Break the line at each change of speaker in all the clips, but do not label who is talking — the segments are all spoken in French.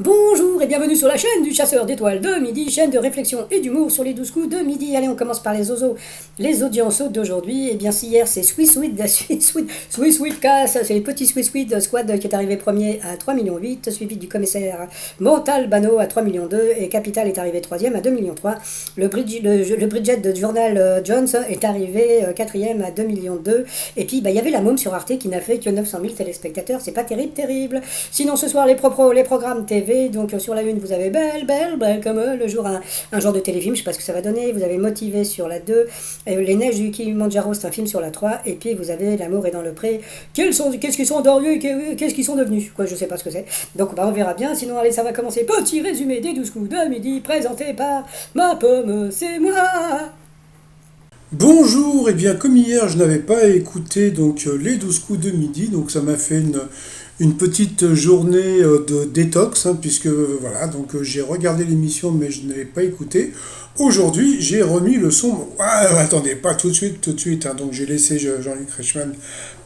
Bonjour et bienvenue sur la chaîne du chasseur d'étoiles de midi, chaîne de réflexion et d'humour sur les 12 coups de midi. Allez, on commence par les oiseaux, les audiences d'aujourd'hui. Et bien, si hier c'est Swiss Sweet Cass, c'est les petits Swiss Sweet Squad qui est arrivé premier à 3,8 millions, suivi du commissaire Montalbano à 3,2 millions et Capital est arrivé troisième à 2,3 millions. Le Bridget de Journal Jones est arrivé quatrième à 2,2 millions. Et puis, il y avait la môme sur Arte qui n'a fait que 900 000 téléspectateurs. C'est pas terrible. Sinon, ce soir, les programmes TV. Donc sur la 1, vous avez Belle, comme le jour, un genre de téléfilm, je sais pas ce que ça va donner. Vous avez Motivé sur la 2, Les Neiges du Kilimanjaro, c'est un film sur la 3, et puis vous avez L'amour est dans le pré. Qu'est-ce qu'ils sont endormis, qu'est-ce qu'ils sont devenus, quoi, je sais pas ce que c'est. Donc on verra bien. Sinon, allez, ça va commencer. Petit résumé des 12 coups de midi, présenté par ma pomme, c'est moi.
Bonjour, et bien comme hier je n'avais pas écouté les 12 coups de midi, donc ça m'a fait une petite journée de détox, puisque voilà, j'ai regardé l'émission mais je ne l'ai pas écouté. Aujourd'hui j'ai remis le son. Attendez, pas tout de suite, donc j'ai laissé Jean-Luc Reichmann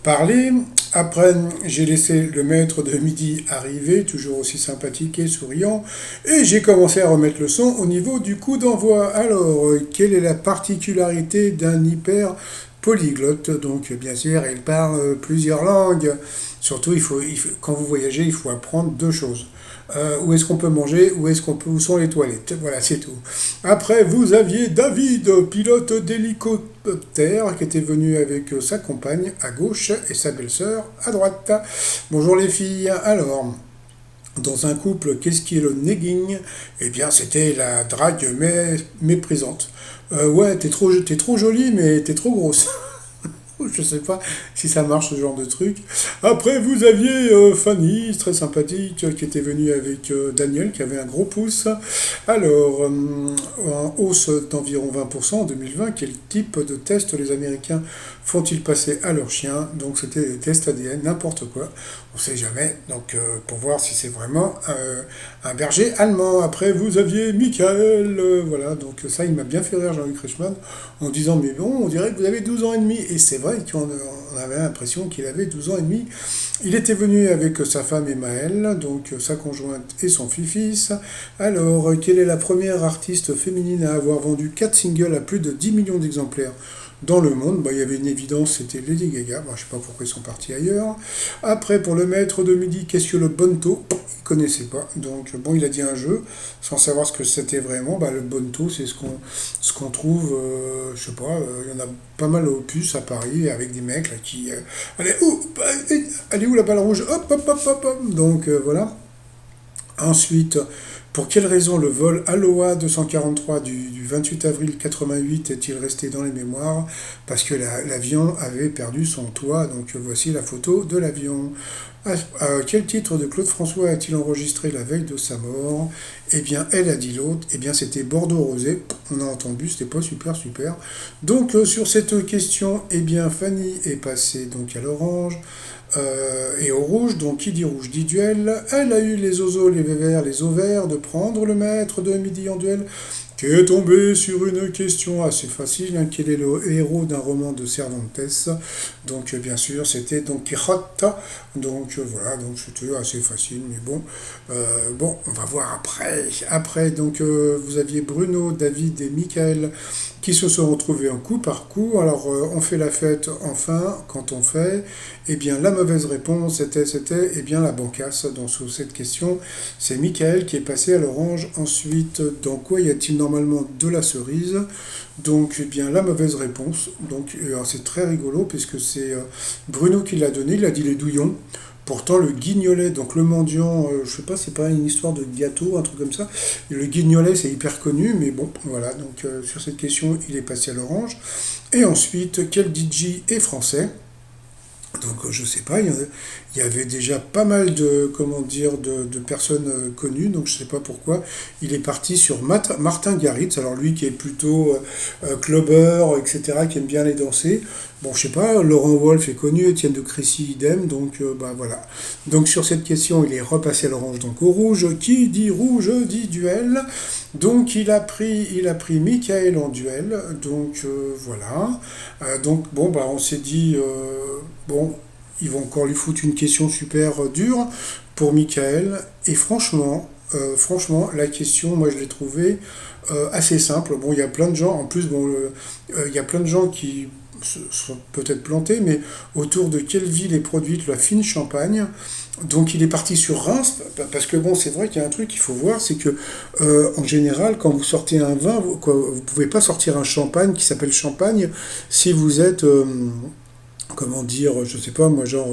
parler. Après, j'ai laissé le maître de midi arriver, toujours aussi sympathique et souriant, et j'ai commencé à remettre le son au niveau du coup d'envoi. Alors, quelle est la particularité d'un hyper polyglotte? Donc, bien sûr, il parle plusieurs langues. Surtout, quand vous voyagez, il faut apprendre deux choses. Où est-ce qu'on peut manger, où sont les toilettes. Voilà, c'est tout. Après, vous aviez David, pilote d'hélicoptère, qui était venu avec sa compagne à gauche et sa belle-sœur à droite. Bonjour les filles. Alors, dans un couple, qu'est-ce qui est le negging? Eh bien, c'était la drague méprisante. Ouais, t'es trop jolie, mais t'es trop grosse. Je sais pas si ça marche ce genre de truc. Après, vous aviez Fanny, très sympathique, qui était venue avec Daniel, qui avait un gros pouce. Alors, en hausse d'environ 20% en 2020, quel type de test les Américains font-ils passer à leurs chiens? Donc, c'était des tests ADN, n'importe quoi. On sait jamais. Donc, pour voir si c'est vraiment un berger allemand. Après, vous aviez Michael. Voilà, donc ça, il m'a bien fait rire, Jean-Luc Reichmann, en disant, mais bon, on dirait que vous avez 12 ans et demi. Et c'est vrai qu'on avait l'impression qu'il avait 12 ans et demi. Il était venu avec sa femme Emmaëlle, donc sa conjointe et son fils. Alors, quelle est la première artiste féminine à avoir vendu 4 singles à plus de 10 millions d'exemplaires dans le monde? Il y avait une évidence, c'était Lady Gaga. Je ne sais pas pourquoi ils sont partis ailleurs. Après, pour le maître de midi, qu'est-ce que le bonto? Il ne connaissait pas. Donc, il a dit un jeu, sans savoir ce que c'était vraiment. Le bonto, c'est ce qu'on trouve, je sais pas, il y en a pas mal au puce à Paris, avec des mecs là, qui... allez où la balle rouge? Hop. Donc, voilà. Ensuite, pour quelle raison le vol Aloha 243 du 28 avril 88 est-il resté dans les mémoires? Parce que l'avion avait perdu son toit, donc voici la photo de l'avion. Quel titre de Claude François a-t-il enregistré la veille de sa mort? Eh bien, elle a dit l'autre, eh bien c'était Bordeaux Rosé, on a entendu, c'était pas super. Donc sur cette question, eh bien Fanny est passée donc à l'orange, et au rouge, donc qui dit rouge dit duel. Elle a eu les oiseaux, les vévères, les ovaires de prendre le maître de midi en duel, qui est tombé sur une question assez facile, quel est le héros d'un roman de Cervantes? Donc bien sûr c'était Don Quichotte, donc voilà, donc c'était assez facile, mais bon, on va voir après. Après, donc vous aviez Bruno, David et Michael qui se sont retrouvés en coup par coup. Alors on fait la fête enfin quand on fait. Eh bien la mauvaise réponse c'était eh bien la bancasse. Donc sous cette question, c'est Michael qui est passé à l'orange. Ensuite, dans quoi y a-t-il normalement de la cerise? Donc eh bien la mauvaise réponse. Donc alors, c'est très rigolo puisque c'est Bruno qui l'a donné, il a dit les douillons. Pourtant, le guignolet, donc le mendiant, je sais pas, c'est pas une histoire de gâteau, un truc comme ça. Le guignolet, c'est hyper connu, mais bon, voilà. Donc sur cette question, il est passé à l'orange. Et ensuite, quel DJ est français? Donc je sais pas, il y avait déjà pas mal de personnes connues, donc je sais pas pourquoi. Il est parti sur Martin Garrix, alors lui qui est plutôt clubber, etc., qui aime bien les danser. Bon, je sais pas, Laurent Wolf est connu, Étienne de Crécy idem, donc voilà. Donc sur cette question, il est repassé à l'orange, donc au rouge. Qui dit rouge dit duel. Donc il a pris Michael en duel, donc voilà. Donc bon, on s'est dit, bon, ils vont encore lui foutre une question super dure pour Michael. Et franchement, franchement, la question, moi je l'ai trouvée assez simple. Bon, il y a plein de gens, en plus, bon, il y a plein de gens qui se sont peut-être plantés, mais autour de quelle ville est produite la fine Champagne? Donc il est parti sur Reims, parce que bon, c'est vrai qu'il y a un truc qu'il faut voir, c'est que en général, quand vous sortez un vin, vous pouvez pas sortir un champagne qui s'appelle Champagne si vous êtes comment dire, je sais pas moi, genre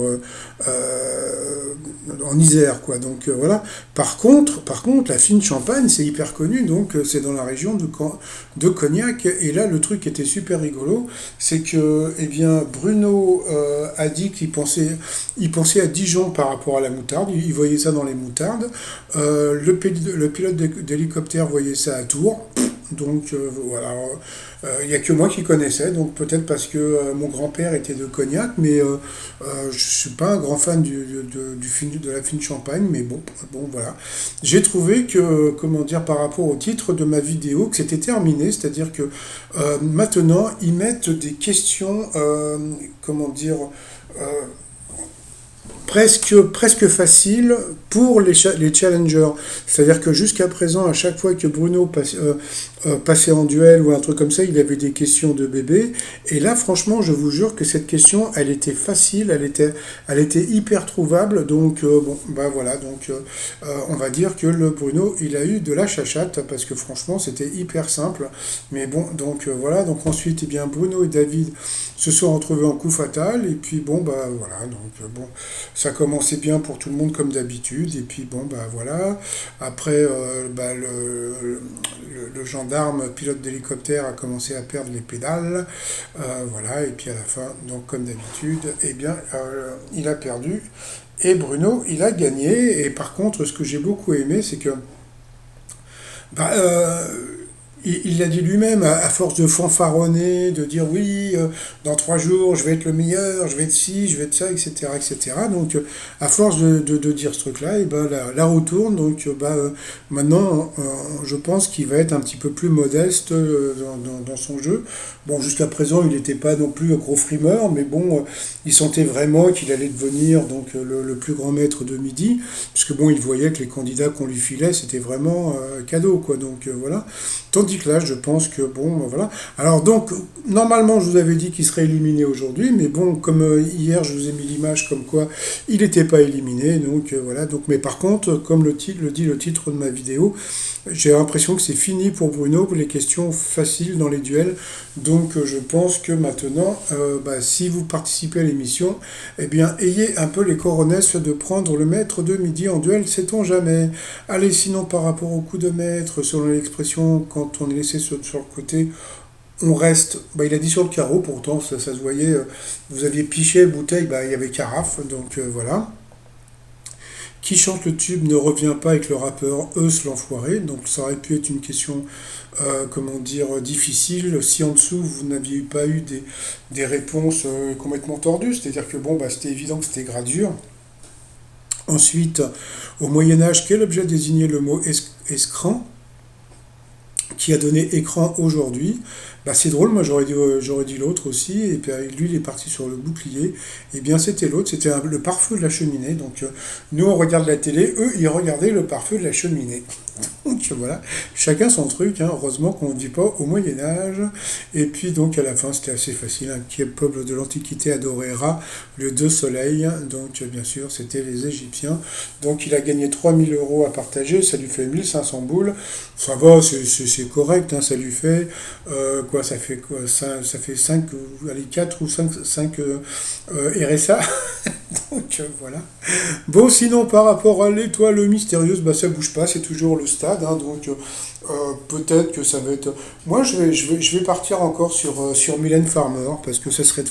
en Isère, quoi. Donc voilà. Par contre, la fine Champagne, c'est hyper connu, donc c'est dans la région de Cognac. Et là, le truc qui était super rigolo, c'est que, eh bien, Bruno a dit il pensait à Dijon par rapport à la moutarde. Il voyait ça dans les moutardes. Le pilote d'hélicoptère voyait ça à Tours. Donc voilà, il n'y a que moi qui connaissais, donc peut-être parce que mon grand-père était de Cognac, mais je ne suis pas un grand fan de la fine Champagne, mais bon voilà. J'ai trouvé que, comment dire, par rapport au titre de ma vidéo, que c'était terminé, c'est-à-dire que maintenant ils mettent des questions, comment dire, euh, presque facile pour les challengers. C'est-à-dire que jusqu'à présent, à chaque fois que Bruno passait en duel ou un truc comme ça, il avait des questions de bébé. Et là, franchement, je vous jure que cette question, elle était facile, elle était hyper trouvable. Donc, bon, bah voilà. Donc, on va dire que le Bruno, il a eu de la chachate parce que franchement, c'était hyper simple. Mais bon, donc voilà. Donc ensuite, eh bien, Bruno et David se sont retrouvés en coup fatal. Et puis, bon, bah voilà. Donc, bon. Ça commençait bien pour tout le monde comme d'habitude, et puis bon, bah voilà. Après, bah, le gendarme pilote d'hélicoptère a commencé à perdre les pédales, voilà, et puis à la fin, donc comme d'habitude, eh bien, il a perdu, et Bruno, il a gagné, et par contre, ce que j'ai beaucoup aimé, c'est que bah, il l'a dit lui-même, à force de fanfaronner, de dire oui, dans 3 jours, je vais être le meilleur, je vais être ci, je vais être ça, etc. etc. Donc, à force de dire ce truc-là, et ben, la roue tourne. Donc, bah, maintenant, je pense qu'il va être un petit peu plus modeste dans son jeu. Bon, jusqu'à présent, il n'était pas non plus un gros frimeur, mais bon, il sentait vraiment qu'il allait devenir donc, le plus grand maître de midi, puisque bon, il voyait que les candidats qu'on lui filait, c'était vraiment cadeau, quoi. Donc, voilà. Tandis que là, je pense que, bon, voilà. Alors donc, normalement, je vous avais dit qu'il serait éliminé aujourd'hui, mais bon, comme hier, je vous ai mis l'image comme quoi il n'était pas éliminé, donc voilà. Donc, mais par contre, comme le dit le titre de ma vidéo, j'ai l'impression que c'est fini pour Bruno, pour les questions faciles dans les duels. Donc, je pense que maintenant, bah, si vous participez à l'émission, eh bien, ayez un peu les coronesses de prendre le maître de midi en duel, sait-on jamais. Allez, sinon, par rapport au coup de maître, selon l'expression, quand on est laissé sur le côté, on reste. Bah, il a dit sur le carreau, pourtant, ça se voyait. Vous aviez piché, bouteille, bah, il y avait carafe, donc voilà. Qui chante le tube ne revient pas avec le rappeur Eus l'enfoiré. Donc ça aurait pu être une question, comment dire, difficile si en dessous vous n'aviez pas eu des réponses complètement tordues. C'est-à-dire que bon, bah, c'était évident que c'était gradure. Ensuite, au Moyen-Âge, quel objet désignait le mot escran qui a donné écran aujourd'hui? Bah, c'est drôle, moi j'aurais dit l'autre aussi, et puis lui il est parti sur le bouclier, et bien c'était l'autre, c'était le pare-feu de la cheminée, donc nous on regarde la télé, eux ils regardaient le pare-feu de la cheminée. Donc voilà, chacun son truc, hein. Heureusement qu'on ne vit pas au Moyen-Âge, et puis donc à la fin c'était assez facile, hein. Quel peuple de l'Antiquité adorait Ra, le deux soleils, donc bien sûr c'était les Égyptiens, donc il a gagné 3000 € à partager, ça lui fait 1500 boules, ça va, c'est correct, hein. Ça lui fait quoi, ça fait quoi, ça fait 5, allez, 4 ou 5 RSA. Donc voilà. Bon, sinon par rapport à l'étoile mystérieuse, bah ça bouge pas, c'est toujours le stade, hein. Donc peut-être que ça va être. Moi je vais partir encore sur Mylène Farmer, parce que ça serait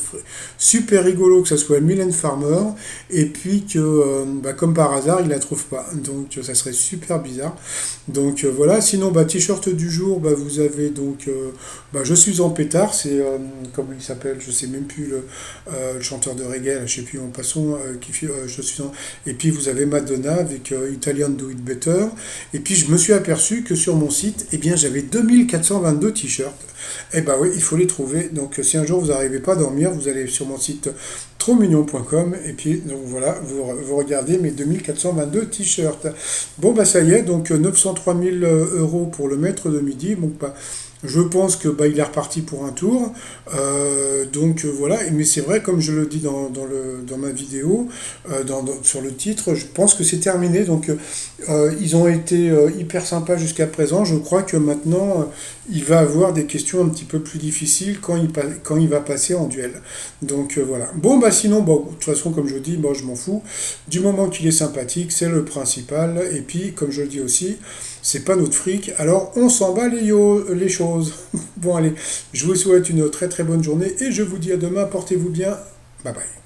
super rigolo que ça soit Mylène Farmer, et puis que bah, comme par hasard il la trouve pas. Donc ça serait super bizarre. Donc voilà, sinon bah t-shirt du jour, bah vous avez donc bah, je suis en pétard, c'est comment il s'appelle, je sais même plus le chanteur de reggae, là, je sais plus en passant, qui fait je suis et puis vous avez Madonna avec Italian Do It Better, et puis je me suis aperçu que sur mon site, eh bien j'avais 2422 t-shirts. Eh ben oui, il faut les trouver. Donc si un jour vous n'arrivez pas à dormir, vous allez sur mon site trotsmignon.com et puis donc voilà, vous regardez mes 2422 t-shirts. Bon bah ça y est, donc 903 000 euros pour le maître de midi. Bon bah je pense que bah, il est reparti pour un tour. Donc voilà, mais c'est vrai, comme je le dis dans ma vidéo, sur le titre, je pense que c'est terminé. Donc ils ont été hyper sympas jusqu'à présent. Je crois que maintenant, il va avoir des questions un petit peu plus difficiles quand il va passer en duel. Donc voilà. Bon, bah sinon, bon, de toute façon, comme je dis, moi je m'en fous. Du moment qu'il est sympathique, c'est le principal. Et puis, comme je le dis aussi, c'est pas notre fric, alors on s'en bat les choses. Bon allez, je vous souhaite une très très bonne journée et je vous dis à demain, portez-vous bien, bye bye.